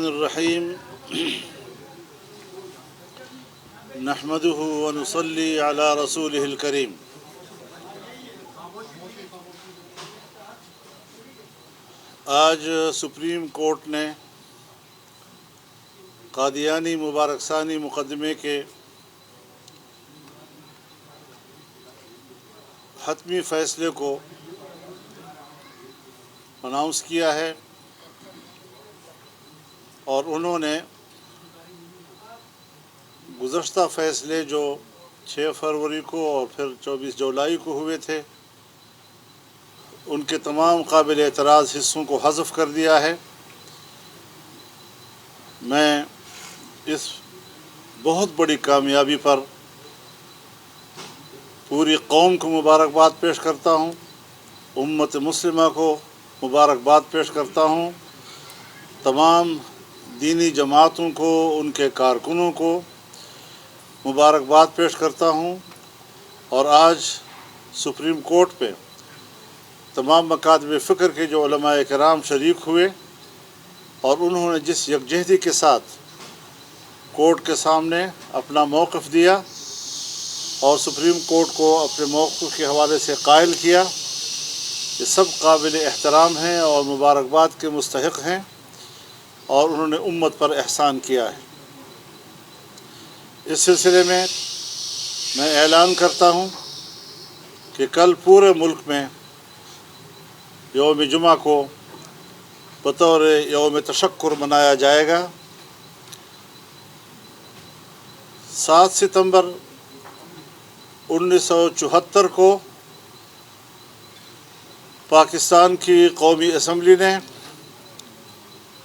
الرحمن الرحیم نحمده ونصلی علی رسوله الکریم۔ آج سپریم کورٹ نے قادیانی مبارک ثانی مقدمے کے حتمی فیصلے کو اناؤنس کیا ہے اور انہوں نے گزشتہ فیصلے جو 6 فروری کو اور پھر 24 جولائی کو ہوئے تھے ان کے تمام قابل اعتراض حصوں کو حذف کر دیا ہے۔ میں اس بہت بڑی کامیابی پر پوری قوم کو مبارکباد پیش کرتا ہوں، امت مسلمہ کو مبارکباد پیش کرتا ہوں، تمام دینی جماعتوں کو، ان کے کارکنوں کو مبارکباد پیش کرتا ہوں۔ اور آج سپریم کورٹ پہ تمام مکاتب فکر کے جو علماء کرام شریک ہوئے اور انہوں نے جس یکجہتی کے ساتھ کورٹ کے سامنے اپنا موقف دیا اور سپریم کورٹ کو اپنے موقف کے حوالے سے قائل کیا، یہ سب قابل احترام ہیں اور مبارکباد کے مستحق ہیں، اور انہوں نے امت پر احسان کیا ہے۔ اس سلسلے میں اعلان کرتا ہوں کہ کل پورے ملک میں یوم جمعہ کو بطور یوم تشکر منایا جائے گا۔ 7 ستمبر 1974 کو پاکستان کی قومی اسمبلی نے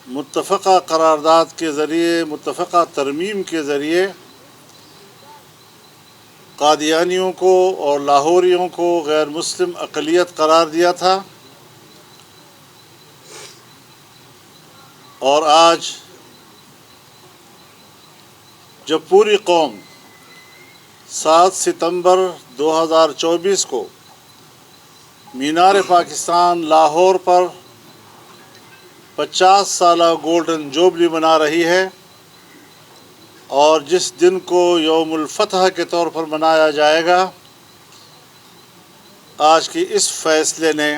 متفقہ قرارداد کے ذریعے، متفقہ ترمیم کے ذریعے قادیانیوں کو اور لاہوریوں کو غیر مسلم اقلیت قرار دیا تھا، اور آج جب پوری قوم 7 ستمبر 2024 کو مینار پاکستان لاہور پر 50 سالہ گولڈن جوبلی منا رہی ہے، اور جس دن کو یوم الفتح کے طور پر منایا جائے گا، آج کی اس فیصلے نے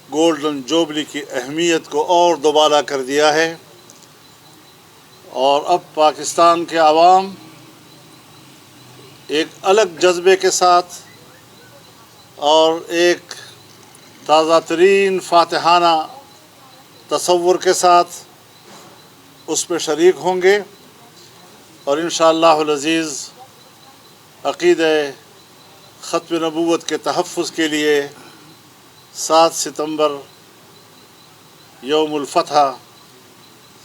گولڈن جوبلی کی اہمیت کو اور دوبالا کر دیا ہے، اور اب پاکستان کے عوام ایک الگ جذبے کے ساتھ اور ایک تازہ ترین فاتحانہ تصور کے ساتھ اس میں شریک ہوں گے، اور انشاءاللہ العزیز عقیدہ ختم نبوت کے تحفظ کے لیے 7 ستمبر یوم الفتح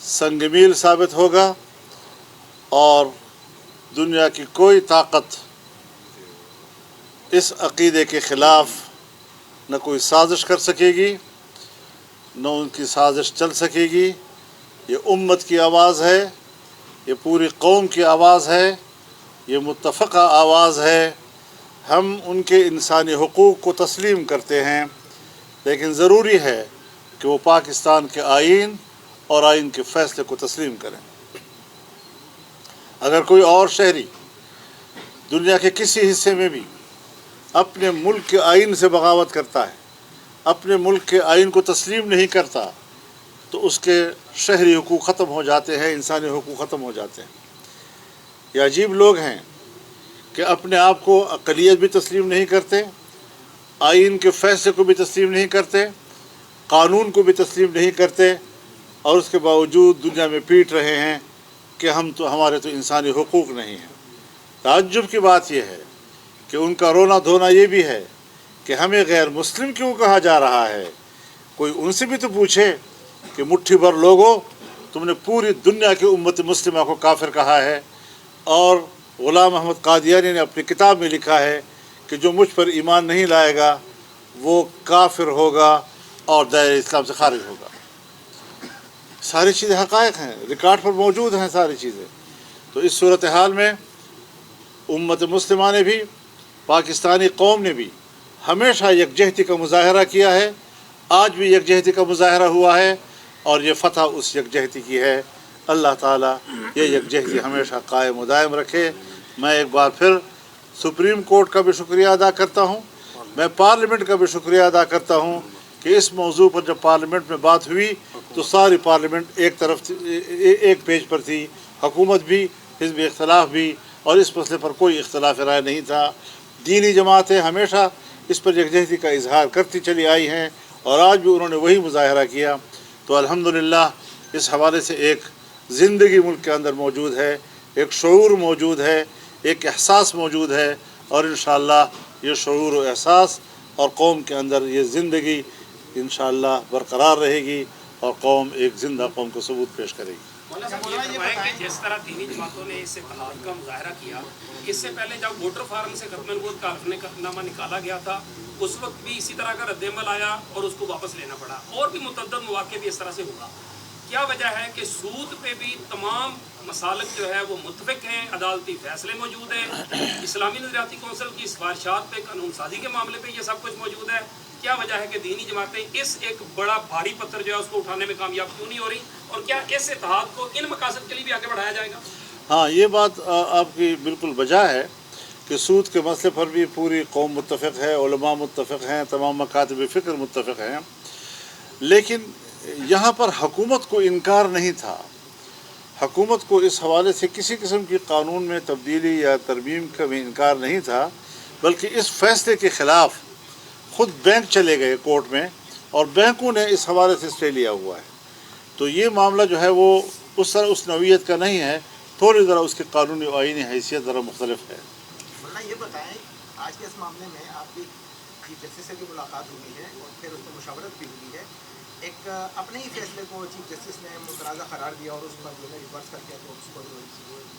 سنگ میل ثابت ہوگا، اور دنیا کی کوئی طاقت اس عقیدے کے خلاف نہ کوئی سازش کر سکے گی، نہ ان کی سازش چل سکے گی۔ یہ امت کی آواز ہے، یہ پوری قوم کی آواز ہے، یہ متفقہ آواز ہے۔ ہم ان کے انسانی حقوق کو تسلیم کرتے ہیں، لیکن ضروری ہے کہ وہ پاکستان کے آئین اور آئین کے فیصلے کو تسلیم کریں۔ اگر کوئی اور شہری دنیا کے کسی حصے میں بھی اپنے ملک کے آئین سے بغاوت کرتا ہے، اپنے ملک کے آئین کو تسلیم نہیں کرتا، تو اس کے شہری حقوق ختم ہو جاتے ہیں، انسانی حقوق ختم ہو جاتے ہیں۔ یہ عجیب لوگ ہیں کہ اپنے آپ کو اقلیت بھی تسلیم نہیں کرتے، آئین کے فیصلے کو بھی تسلیم نہیں کرتے، قانون کو بھی تسلیم نہیں کرتے، اور اس کے باوجود دنیا میں پیٹ رہے ہیں کہ ہمارے تو انسانی حقوق نہیں ہیں۔ تعجب کی بات یہ ہے کہ ان کا رونا دھونا یہ بھی ہے کہ ہمیں غیر مسلم کیوں کہا جا رہا ہے۔ کوئی ان سے بھی تو پوچھے کہ مٹھی بھر لوگوں، تم نے پوری دنیا کی امت مسلمہ کو کافر کہا ہے، اور غلام احمد قادیانی نے اپنی کتاب میں لکھا ہے کہ جو مجھ پر ایمان نہیں لائے گا وہ کافر ہوگا اور دائرہ اسلام سے خارج ہوگا۔ ساری چیزیں حقائق ہیں، ریکارڈ پر موجود ہیں ساری چیزیں۔ تو اس صورتحال میں امت مسلمہ نے بھی، پاکستانی قوم نے بھی ہمیشہ یکجہتی کا مظاہرہ کیا ہے، آج بھی یکجہتی کا مظاہرہ ہوا ہے، اور یہ فتح اس یکجہتی کی ہے۔ اللہ تعالیٰ یہ یکجہتی ہمیشہ قائم و دائم رکھے۔ میں ایک بار پھر سپریم کورٹ کا بھی شکریہ ادا کرتا ہوں، میں پارلیمنٹ کا بھی شکریہ ادا کرتا ہوں کہ اس موضوع پر جب پارلیمنٹ میں بات ہوئی تو ساری پارلیمنٹ ایک طرف ایک پیج پر تھی، حکومت بھی، حزب اختلاف بھی، اور اس مسئلے پر کوئی اختلاف رائے نہیں تھا۔ دینی جماعتیں ہمیشہ اس پر یکجہتی کا اظہار کرتی چلی آئی ہیں اور آج بھی انہوں نے وہی مظاہرہ کیا۔ تو الحمدللہ اس حوالے سے ایک زندگی ملک کے اندر موجود ہے، ایک شعور موجود ہے، ایک احساس موجود ہے، اور انشاءاللہ یہ شعور و احساس اور قوم کے اندر یہ زندگی انشاءاللہ برقرار رہے گی اور قوم ایک زندہ قوم کو ثبوت پیش کرے گی۔ مولانا صاحب یہ فرمائیں کہ جس طرح دینی جماعتوں نے اس اتحاد کا مظاہرہ کیا، اس سے پہلے جب ووٹر فارم سے ختم الوعد کا حلف نامہ نکالا گیا تھا اس وقت بھی اسی طرح کا رد عمل آیا اور اس کو واپس لینا پڑا، اور بھی متعدد مواقع بھی اس طرح سے ہوا۔ کیا وجہ ہے کہ سود پہ بھی تمام مسالک جو ہے وہ متفق ہیں، عدالتی فیصلے موجود ہیں، اسلامی نظریاتی کونسل کی سفارشات پہ، قانون سازی کے معاملے پہ یہ سب کچھ موجود ہے؟ کیا وجہ ہے کہ دینی جماعتیں اس ایک بڑا بھاری پتھر جو ہے اس کو اٹھانے میں کامیاب کیوں نہیں ہو رہی، اور کیا اس اتحاد کو ان مقاصد کے لیے بھی آگے بڑھایا جائے گا؟ ہاں، یہ بات آپ کی بالکل بجا ہے کہ سود کے مسئلے پر بھی پوری قوم متفق ہے، علماء متفق ہیں، تمام مکاتب فکر متفق ہیں، لیکن یہاں پر حکومت کو انکار نہیں تھا۔ حکومت کو اس حوالے سے کسی قسم کی قانون میں تبدیلی یا ترمیم کا بھی انکار نہیں تھا، بلکہ اس فیصلے کے خلاف خود بینک چلے گئے کورٹ میں اور بینکوں نے اس حوالے سے اسٹے لیا ہوا ہے۔ تو یہ معاملہ جو ہے وہ اس طرح اس نوعیت کا نہیں ہے، تھوڑی ذرا اس کی قانونی و آئینی حیثیت ذرا مختلف ہے۔ مولانا یہ بتائیں، آج کے اس معاملے میں آپ کی چیف جسٹس سے بھی ملاقات ہوئی ہے اور پھر اس میں مشاورت بھی ہوئی ہے، ایک اپنے ہی فیصلے کو چیف جسٹس نے متنازع قرار دیا اور اس پر جو ہے ریورس کر کے تو اس کو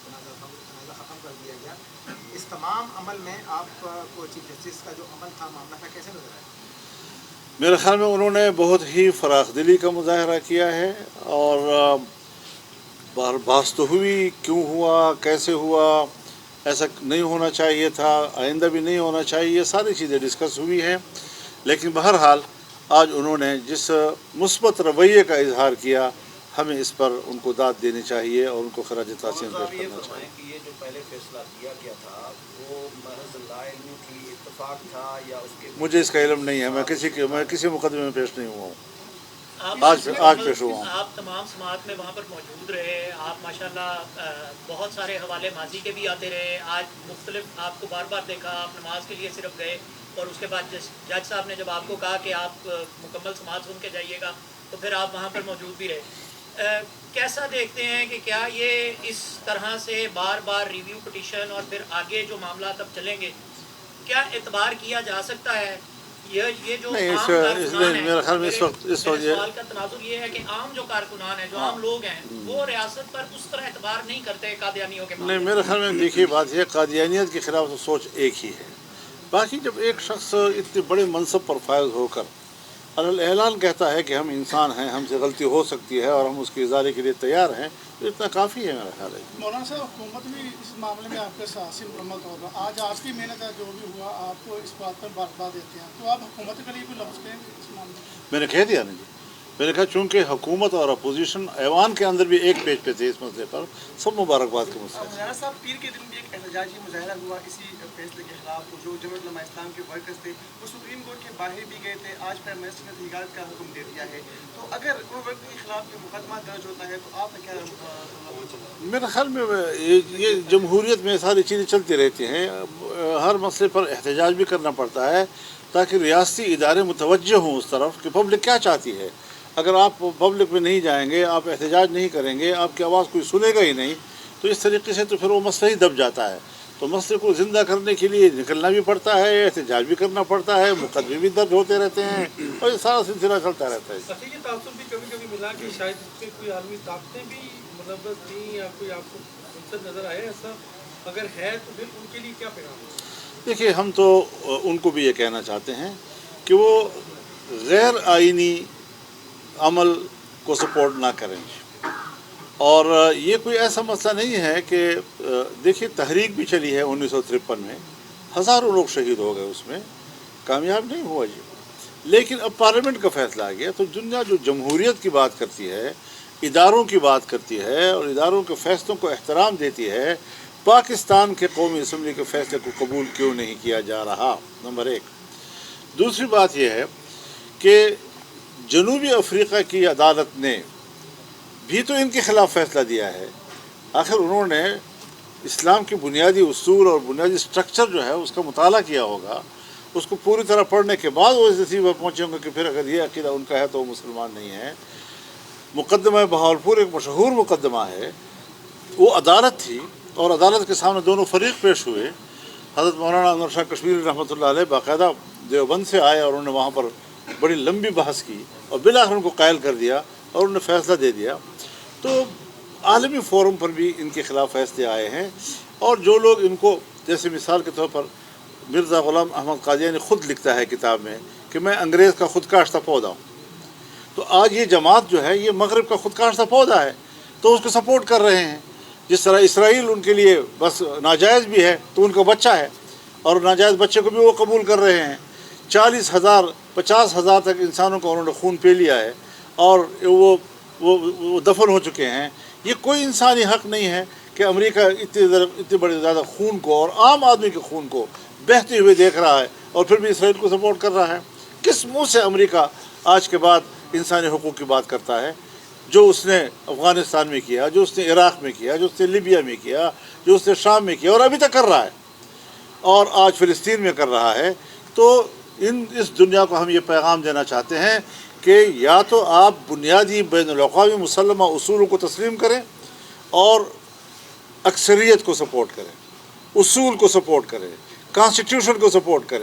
تنازع ختم کر دیا گیا۔ اس تمام عمل میں آپ کو چیف جسٹس کا جو عمل تھا، معاملہ تھا، کیسے نظر آیا؟ میرے خیال میں انہوں نے بہت ہی فراخ دلی کا مظاہرہ کیا ہے، اور بحث تو ہوئی کیوں ہوا، کیسے ہوا، ایسا نہیں ہونا چاہیے تھا، آئندہ بھی نہیں ہونا چاہیے، یہ ساری چیزیں ڈسکس ہوئی ہیں۔ لیکن بہرحال آج انہوں نے جس مثبت رویے کا اظہار کیا، ہمیں اس پر ان کو داد دینی چاہیے اور ان کو خراج تحسین پیش کرنا چاہیے۔ کہ یہ جو پہلے فیصلہ دیا گیا تھا وہ محض لا علمی کی اتفاق تھا یا اس کے؟ مجھے اس کا علم نہیں ہے، میں کسی مقدمے میں پیش نہیں ہوا ہوں، آج پیش ہوا ہوں۔ آپ تمام سماعت میں وہاں پر موجود رہے، آپ ماشاءاللہ بہت سارے حوالے ماضی کے بھی آتے رہے، آج مختلف آپ کو بار بار دیکھا، آپ نماز کے لیے صرف گئے اور اس کے بعد جج صاحب نے جب آپ کو کہا کہ آپ مکمل سماعت سن کے جائیے گا تو پھر آپ وہاں پر موجود بھی رہے۔ کیسا دیکھتے ہیں کہ کیا یہ اس طرح سے بار بار ریویو پٹیشن اور پھر آگے جو معاملات اب چلیں گے، کیا اعتبار کیا جا سکتا ہے؟ یہ جو نہیں، عام کارکنان ہیں، میرے خیال میں اس وقت سوال کا تناظر یہ ہے کہ عام جو کارکنان ہیں، جو عام لوگ ہیں، وہ ریاست پر اس طرح اعتبار نہیں کرتے قادیانیوں کے معاملے نہیں، میرے خیال میں دیکھیے بات یہ قادیانیت کے خلاف تو سوچ ایک ہی ہے۔ باقی جب ایک شخص اتنے بڑے منصب پر فائز ہو کر اعلان کہتا ہے کہ ہم انسان ہیں، ہم سے غلطی ہو سکتی ہے اور ہم اس کی ازالے کے لیے تیار ہیں، تو اتنا کافی ہے میرا خیال ہے۔ مولانا صاحب، حکومت بھی اس معاملے میں آپ کے سیاسی مکمل طور پر آج آپ کی محنت ہے، جو بھی ہوا آپ کو اس بات پر بارکاہ دیتے ہیں، تو آپ حکومت کے لیے بھی لفظ کہیں گے اس معاملے میں؟ میں نے کہہ دیا نا جی، میں نے کہا چونکہ حکومت اور اپوزیشن ایوان کے اندر بھی ایک پیج پہ تھے اس مسئلے پر، سب مبارکباد کے مسئلے۔ مولانا صاحب، پیر کے دن بھی ایک احتجاجی مظاہرہ ہوا اسی فیصلے کے خلاف، جو جمعیت علماء اسلام کے ورکرز تھے وہ سپریم کورٹ کے باہر بھی گئے تھے، آج پرائم منسٹر نے تحقیقات کا حکم دے دیا ہے، تو اگر ان ورکر کے خلاف یہ مقدمہ درج ہوتا ہے تو آپ کیا؟ میرے خیال میں یہ جمہوریت میں ساری چیزیں چلتی رہتی ہیں، ہر مسئلے پر احتجاج بھی کرنا پڑتا ہے تاکہ ریاستی ادارے متوجہ ہوں اس طرف کہ پبلک کیا چاہتی ہے۔ اگر آپ پبلک میں نہیں جائیں گے، آپ احتجاج نہیں کریں گے، آپ کی آواز کوئی سنے گا ہی نہیں، تو اس طریقے سے تو پھر وہ مسئلہ ہی دب جاتا ہے۔ تو مسئلے کو زندہ کرنے کے لیے نکلنا بھی پڑتا ہے، احتجاج بھی کرنا پڑتا ہے، مقدمے بھی درج ہوتے رہتے ہیں، اور یہ سارا سلسلہ چلتا رہتا ہے۔ یہ تعصب بھی کبھی کبھی ملا کہ شاید اس پہ کوئی عالمی طاقتیں بھی ملوث تھیں یا کوئی آپ کو منصب نظر آئے، ایسا اگر ہے تو پھر ان کے لیے کیا پیغام ہے؟ دیکھیے، ہم تو ان کو بھی یہ کہنا چاہتے ہیں کہ وہ غیر آئینی عمل کو سپورٹ نہ کریں، اور یہ کوئی ایسا مسئلہ نہیں ہے کہ دیکھیے تحریک بھی چلی ہے 1953 میں، ہزاروں لوگ شہید ہو گئے، اس میں کامیاب نہیں ہوا جی۔ لیکن اب پارلیمنٹ کا فیصلہ آ گیا تو دنیا جو جمہوریت کی بات کرتی ہے، اداروں کی بات کرتی ہے اور اداروں کے فیصلوں کو احترام دیتی ہے، پاکستان کے قومی اسمبلی کے فیصلے کو قبول کیوں نہیں کیا جا رہا؟ نمبر ایک۔ دوسری بات یہ ہے کہ جنوبی افریقہ کی عدالت نے بھی تو ان کے خلاف فیصلہ دیا ہے۔ آخر انہوں نے اسلام کے بنیادی اصول اور بنیادی سٹرکچر جو ہے اس کا مطالعہ کیا ہوگا، اس کو پوری طرح پڑھنے کے بعد وہ اس نتیجے پر پہنچے ہوں گے کہ پھر اگر یہ عقیدہ ان کا ہے تو وہ مسلمان نہیں ہے۔ مقدمہ بہاولپور ایک مشہور مقدمہ ہے، وہ عدالت تھی اور عدالت کے سامنے دونوں فریق پیش ہوئے۔ حضرت مولانا انور شاہ کشمیری رحمۃ اللہ علیہ باقاعدہ دیوبند سے آئے اور انہوں نے وہاں پر بڑی لمبی بحث کی اور بالآخر ان کو قائل کر دیا اور انہوں نے فیصلہ دے دیا۔ تو عالمی فورم پر بھی ان کے خلاف فیصلے آئے ہیں، اور جو لوگ ان کو، جیسے مثال کے طور پر مرزا غلام احمد قادیانی خود لکھتا ہے کتاب میں کہ میں انگریز کا خود کاشتہ پودا ہوں، تو آج یہ جماعت جو ہے یہ مغرب کا خود کاشتہ پودا ہے، تو اس کو سپورٹ کر رہے ہیں۔ جس طرح اسرائیل ان کے لیے بس ناجائز بھی ہے تو ان کا بچہ ہے، اور ناجائز بچے کو بھی وہ قبول کر رہے ہیں۔ 40,000 50,000 تک انسانوں کو انہوں نے خون پی لیا ہے اور وہ دفن ہو چکے ہیں۔ یہ کوئی انسانی حق نہیں ہے کہ امریکہ اتنے بڑے زیادہ خون کو اور عام آدمی کے خون کو بہتے ہوئے دیکھ رہا ہے اور پھر بھی اسرائیل کو سپورٹ کر رہا ہے۔ کس منہ سے امریکہ آج کے بعد انسانی حقوق کی بات کرتا ہے؟ جو اس نے افغانستان میں کیا، جو اس نے عراق میں کیا، جو اس نے لیبیا میں کیا، جو اس نے شام میں کیا اور ابھی تک کر رہا ہے اور آج فلسطین میں کر رہا ہے۔ تو اس دنیا کو ہم یہ پیغام دینا چاہتے ہیں کہ یا تو آپ بنیادی بین الاقوامی مسلمہ اصولوں کو تسلیم کریں اور اکثریت کو سپورٹ کریں، اصول کو سپورٹ کریں، کانسٹیٹیوشن کو سپورٹ کریں۔